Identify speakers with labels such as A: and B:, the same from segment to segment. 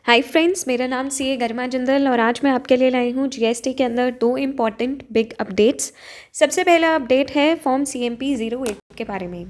A: Hi friends, मेरा नाम CA गरिमा जिंदल और आज मैं आपके लिए लाई हूँ जीएसटी के अंदर दो इम्पॉर्टेंट बिग अपडेट्स। सबसे पहला अपडेट है फॉर्म सीएमपी 08 के बारे में।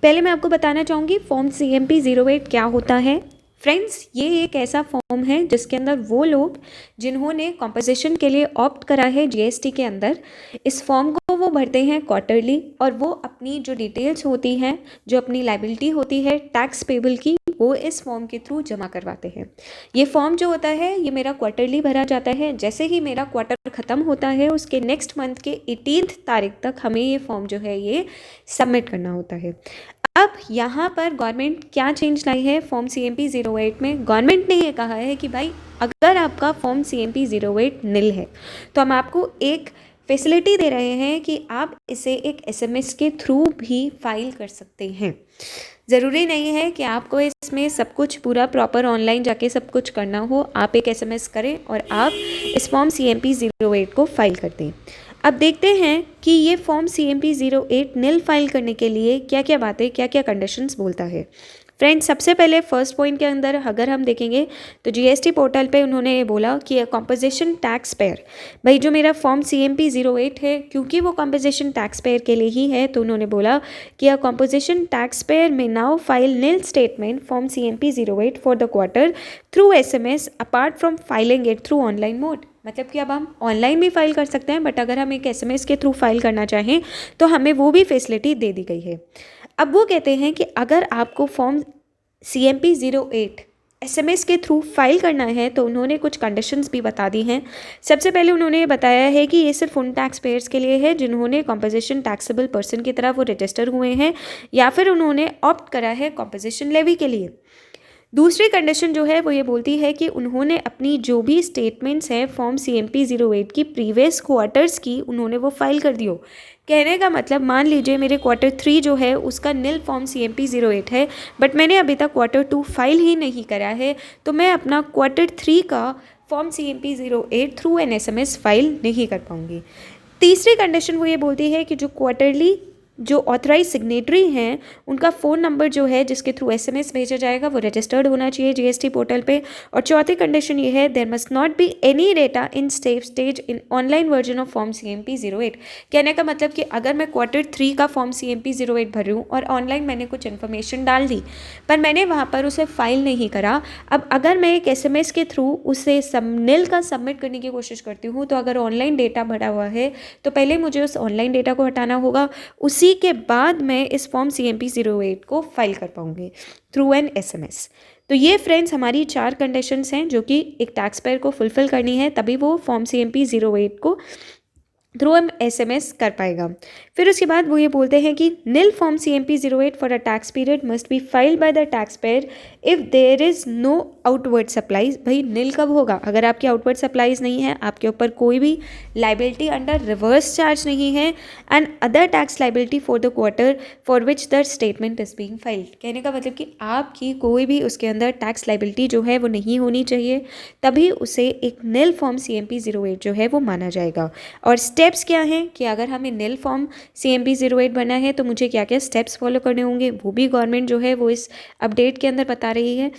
A: पहले मैं आपको बताना चाहूँगी फॉर्म सीएमपी 08 क्या होता है। फ्रेंड्स, ये एक ऐसा फॉर्म है जिसके अंदर वो लोग जिन्होंने कॉम्पोजिशन के लिए ऑप्ट करा है जीएसटी के अंदर, इस फॉर्म को वो भरते हैं क्वार्टरली और वो अपनी जो डिटेल्स होती हैं, जो अपनी लाइबिलिटी होती है टैक्स पेबल की, वो इस फॉर्म के थ्रू जमा करवाते हैं। ये फॉर्म जो होता है ये मेरा क्वार्टरली भरा जाता है। जैसे ही मेरा क्वार्टर ख़त्म होता है उसके नेक्स्ट मंथ के 18 तारीख तक हमें ये फॉर्म जो है ये सबमिट करना होता है। अब यहाँ पर गवर्नमेंट क्या चेंज लाई है फॉर्म सीएमपी 08 में। गवर्नमेंट ने ये कहा है कि भाई अगर आपका फॉर्म सीएमपी 08 निल है तो हम आपको एक फैसिलिटी दे रहे हैं कि आप इसे एक एसएमएस के थ्रू भी फाइल कर सकते हैं। ज़रूरी नहीं है कि आपको इसमें सब कुछ पूरा प्रॉपर ऑनलाइन जाके सब कुछ करना हो। आप एक एसएमएस करें और आप इस फॉर्म सीएमपी 08 को फाइल कर दें। अब देखते हैं कि ये फॉर्म सीएमपी 08 निल फाइल करने के लिए क्या क्या बातें, क्या क्या कंडीशंस बोलता है। फ्रेंड्स, सबसे पहले फर्स्ट पॉइंट के अंदर अगर हम देखेंगे तो जीएसटी पोर्टल पे उन्होंने ये बोला कि कॉम्पोजिशन टैक्स पेयर, भाई जो मेरा फॉर्म सीएमपी 08 है क्योंकि वो कॉम्पोजिशन टैक्स पेयर के लिए ही है, तो उन्होंने बोला कि अ कॉम्पोजिशन टैक्स पेयर में now file nil statement form CMP 08 for the quarter through SMS apart from filing it through online mode. मतलब कि अब हम ऑनलाइन भी फाइल कर सकते हैं, बट अगर हम एक एसएमएस के थ्रू फाइल करना चाहें तो हमें वो भी फैसिलिटी दे दी गई है। अब वो कहते हैं कि अगर आपको फॉर्म सीएमपी 08 एसएमएस के थ्रू फाइल करना है तो उन्होंने कुछ कंडीशंस भी बता दी हैं। सबसे पहले उन्होंने बताया है कि ये सिर्फ उन टैक्स पेयर्स के लिए है जिन्होंने कॉम्पोजिशन टैक्सेबल पर्सन की तरह वो रजिस्टर हुए हैं या फिर उन्होंने ऑप्ट करा है कॉम्पोजिशन लेवी के लिए। दूसरी कंडीशन जो है वो ये बोलती है कि उन्होंने अपनी जो भी स्टेटमेंट्स हैं फॉर्म सीएमपी 08 की प्रीवियस क्वार्टर्स की उन्होंने वो फाइल कर दी हो। कहने का मतलब, मान लीजिए मेरे क्वार्टर 3 जो है उसका निल फॉर्म सीएमपी 08 है, बट मैंने अभी तक क्वार्टर 2 फाइल ही नहीं करा है, तो मैं अपना क्वार्टर 3 का form CMP 08 through an SMS file नहीं कर पाऊँगी। तीसरी कंडीशन वो ये बोलती है कि जो क्वार्टरली जो ऑथराइज सिग्नेटरी हैं उनका फ़ोन नंबर जो है जिसके थ्रू एसएमएस भेजा जाएगा वो रजिस्टर्ड होना चाहिए जीएसटी पोर्टल पे। और चौथी कंडीशन ये है, there must not be any data in safe stage in online version of form CMP 08। कहने का मतलब कि अगर मैं क्वार्टर 3 का फॉर्म सीएमपी 08 भर रही हूँ और ऑनलाइन मैंने कुछ इन्फॉर्मेशन डाल दी पर मैंने वहाँ पर उसे फाइल नहीं करा, अब अगर मैं एक एसएमएस के थ्रू उसे निल का सबमिट करने की कोशिश करती हूँ तो अगर ऑनलाइन डेटा भरा हुआ है तो पहले मुझे उस ऑनलाइन डेटा को हटाना होगा, उसी के बाद मैं इस फॉर्म सीएमपी 08 को फाइल कर पाऊंगी थ्रू एन एसएमएस। तो ये फ्रेंड्स हमारी 4 कंडीशंस हैं जो कि एक टैक्स पेयर को फुलफिल करनी है, तभी वो फॉर्म सीएमपी 08 को थ्रू एम एसएमएस कर पाएगा। फिर उसके बाद वो ये बोलते हैं कि nil form CMP 08 for a tax period must be filed by the tax payer if there is no outward supplies. भाई निल कब होगा? अगर आपकी आउटवर्ड सप्लाईज नहीं है, आपके ऊपर कोई भी लाइबिलिटी अंडर रिवर्स चार्ज नहीं है, and other tax liability for the quarter for which the statement is being filed. कहने का मतलब कि आपकी कोई भी उसके अंदर टैक्स लाइबिलिटी जो है वो नहीं होनी चाहिए, तभी उसे एक निल फॉर्म सीएमपी 08 जो है वो माना जाएगा। और स्टेप्स क्या हैं कि अगर हमें निल फॉर्म सीएमपी 08 बनना है तो मुझे क्या क्या स्टेप्स फॉलो करने होंगे, वो भी गवर्नमेंट जो है वो इस अपडेट के अंदर बता रही है।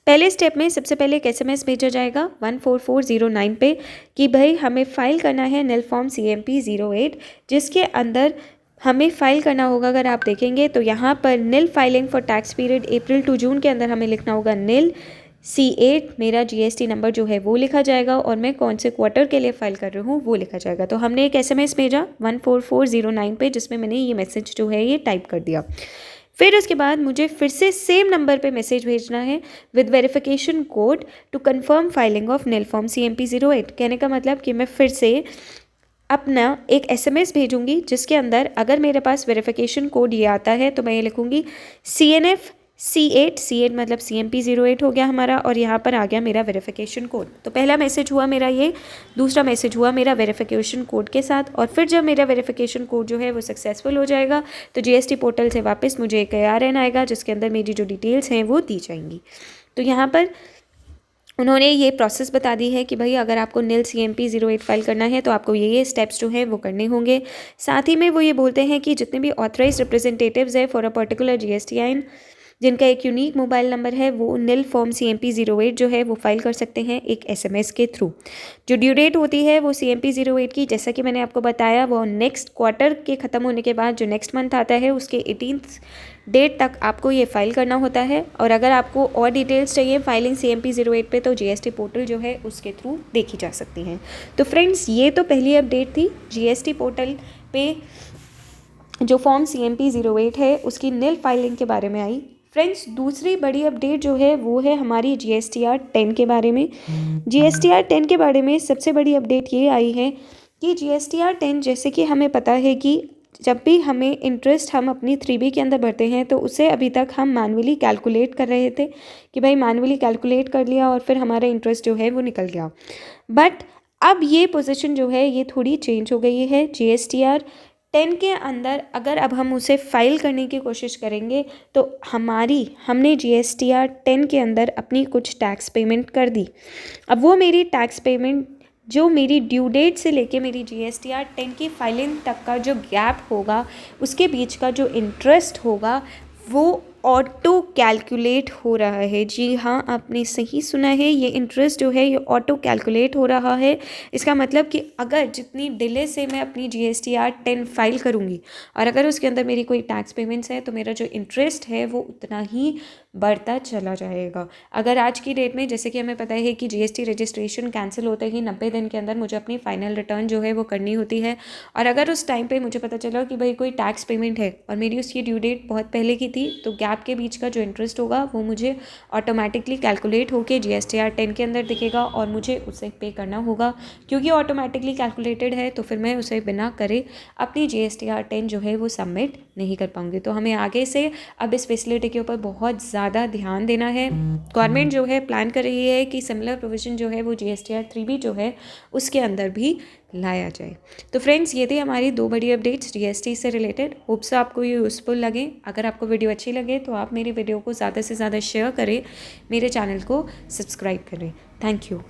A: पहले स्टेप में सबसे पहले एक एसएमएस भेजा जाएगा 14409 पे कि भाई हमें फ़ाइल करना है निल फॉर्म सीएमपी 08, जिसके अंदर हमें फ़ाइल करना होगा। अगर आप देखेंगे तो यहाँ पर nil filing for tax period April to June के अंदर हमें लिखना होगा निल C8, मेरा जीएसटी नंबर जो है वो लिखा जाएगा और मैं कौन से क्वार्टर के लिए फ़ाइल कर रही हूँ वो लिखा जाएगा। तो हमने एक एसएमएस भेजा 14409 पे जिसमें मैंने ये मैसेज जो है ये टाइप कर दिया। फिर उसके बाद मुझे फिर से सेम नंबर पे मैसेज भेजना है with verification code to confirm filing of nil form CMP 08। कहने का मतलब कि मैं फिर से अपना एक एसएमएस भेजूंगी जिसके अंदर अगर मेरे पास वेरिफिकेशन कोड ये आता है तो मैं ये लिखूंगी CNF C8 मतलब CMP 08 हो गया हमारा, और यहाँ पर आ गया मेरा वेरिफिकेशन कोड। तो पहला मैसेज हुआ मेरा ये, दूसरा मैसेज हुआ मेरा वेरिफिकेशन कोड के साथ, और फिर जब मेरा वेरिफिकेशन कोड जो है वो सक्सेसफुल हो जाएगा तो जीएसटी पोर्टल से वापस मुझे एक ARN आएगा जिसके अंदर मेरी जो डिटेल्स हैं वो दी जाएंगी। तो यहाँ पर उन्होंने ये प्रोसेस बता दी है कि भाई अगर आपको निल CMP 08 फाइल करना है तो आपको ये स्टेप्स जो हैं वो करने होंगे। साथ ही में वो ये बोलते हैं कि जितने भी ऑथराइज रिप्रेजेंटेटिव्स है फॉर अ पर्टिकुलर GSTN जिनका एक यूनिक मोबाइल नंबर है वो नील फॉर्म CMP08 जो है वो फाइल कर सकते हैं एक SMS के थ्रू। जो ड्यू डेट होती है वो CMP08 की, जैसा कि मैंने आपको बताया, वो नेक्स्ट क्वार्टर के ख़त्म होने के बाद जो नेक्स्ट मंथ आता है उसके 18th डेट तक आपको ये फाइल करना होता है। और अगर आपको और डिटेल्स चाहिए फाइलिंग CMP08 पे तो GST पोर्टल जो है उसके थ्रू देखी जा सकती हैं। तो फ्रेंड्स, ये तो पहली अपडेट थी GST पोर्टल पे जो फॉर्म CMP08 है उसकी नील फाइलिंग के बारे में आई। फ्रेंड्स, दूसरी बड़ी अपडेट जो है वो है हमारी GSTR 10 के बारे में। GSTR 10 के बारे में सबसे बड़ी अपडेट ये आई है कि GSTR 10, जैसे कि हमें पता है कि जब भी हमें इंटरेस्ट हम अपनी 3B के अंदर भरते हैं तो उसे अभी तक हम मैनुअली कैलकुलेट कर रहे थे कि भाई मैनुअली कैलकुलेट कर लिया और फिर हमारा इंटरेस्ट जो है वो निकल गया। बट अब ये पोजीशन जो है ये थोड़ी चेंज हो गई है। GSTR 10 के अंदर अगर अब हम उसे फाइल करने की कोशिश करेंगे तो हमने GSTR 10 के अंदर अपनी कुछ टैक्स पेमेंट कर दी। अब वो मेरी टैक्स पेमेंट जो मेरी ड्यू डेट से लेके मेरी GSTR 10 की फाइलिंग तक का जो गैप होगा उसके बीच का जो इंटरेस्ट होगा वो ऑटो कैलकुलेट हो रहा है। जी हाँ, आपने सही सुना है, ये इंटरेस्ट जो है ये ऑटो कैलकुलेट हो रहा है। इसका मतलब कि अगर जितनी डिले से मैं अपनी GSTR 10 फाइल करूँगी और अगर उसके अंदर मेरी कोई टैक्स पेमेंट्स है तो मेरा जो इंटरेस्ट है वो उतना ही बढ़ता चला जाएगा। अगर आज की डेट में, जैसे कि हमें पता है कि GST रजिस्ट्रेशन कैंसिल होते ही 90 दिन के अंदर मुझे अपनी फाइनल रिटर्न जो है वो करनी होती है, और अगर उस टाइम पे मुझे पता चला कि भाई कोई टैक्स पेमेंट है और मेरी उसकी ड्यू डेट बहुत पहले की थी, तो गैप के बीच का जो इंटरेस्ट होगा वो मुझे ऑटोमेटिकली कैलकुलेट होकर GSTR 10 के अंदर दिखेगा और मुझे उसे पे करना होगा। क्योंकि ऑटोमेटिकली कैलकुलेटेड है तो फिर मैं उसे बिना करे अपनी GSTR 10 जो है वो सबमिट नहीं कर पाऊँगी। तो हमें आगे से अब इस फैसिलिटी के ऊपर बहुत ज़्यादा ध्यान देना है। गवर्नमेंट जो है प्लान कर रही है कि सिमिलर प्रोविज़न जो है वो GSTR 3B जो है उसके अंदर भी लाया जाए। तो फ्रेंड्स, ये थी हमारी दो बड़ी अपडेट्स GST से रिलेटेड। होप्स आपको ये यूज़फुल लगे। अगर आपको वीडियो अच्छी लगे तो आप मेरी वीडियो को ज़्यादा से ज़्यादा शेयर करें, मेरे चैनल को सब्सक्राइब करें। Thank you.